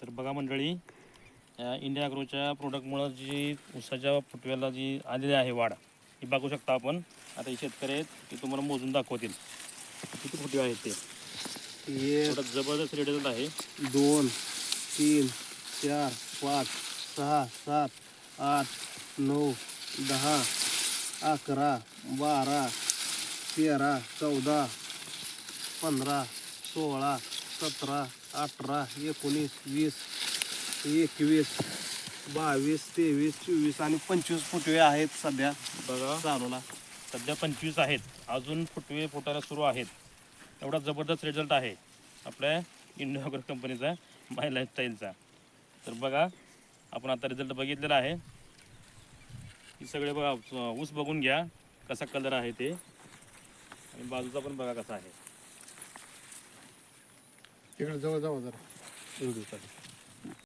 तर बघा मंडळी, इंडिया ॲग्रोच्या प्रोडक्टमुळं जी ऊसाच्या फुटव्याला जी आलेली आहे वाढ, ही बघू शकता आपण. आता हे शेतकरी आहेत ते तुम्हाला मोजून दाखवतील किती फुटवे आहेत ते. एक, थोडा जबरदस्त रिझल्ट आहे. 2, 3, 4, 5, 6, 7, 8, 9, 10, 11, 12, 13, 14, 15, 16, 17, 18, 19, 20, 21, 22, 23, 24 आणि 25 फुटवे आहेत सध्या बघा चालूला. सध्या 25 आहेत, अजून फुटवे फुटायला सुरू आहेत. एवढा जबरदस्त रिझल्ट आहे आपल्या इंडिया ॲग्रो कंपनीचा, माय लाईफस्टाईलचा. तर बघा, आपण आता रिझल्ट बघितलेला आहे. हे सगळे बघा, ऊस बघून घ्या कसा कलर आहे ते, आणि बाजूचा पण बघा कसा आहे. इकडे जवळ जरा व्हिडिओसाठी.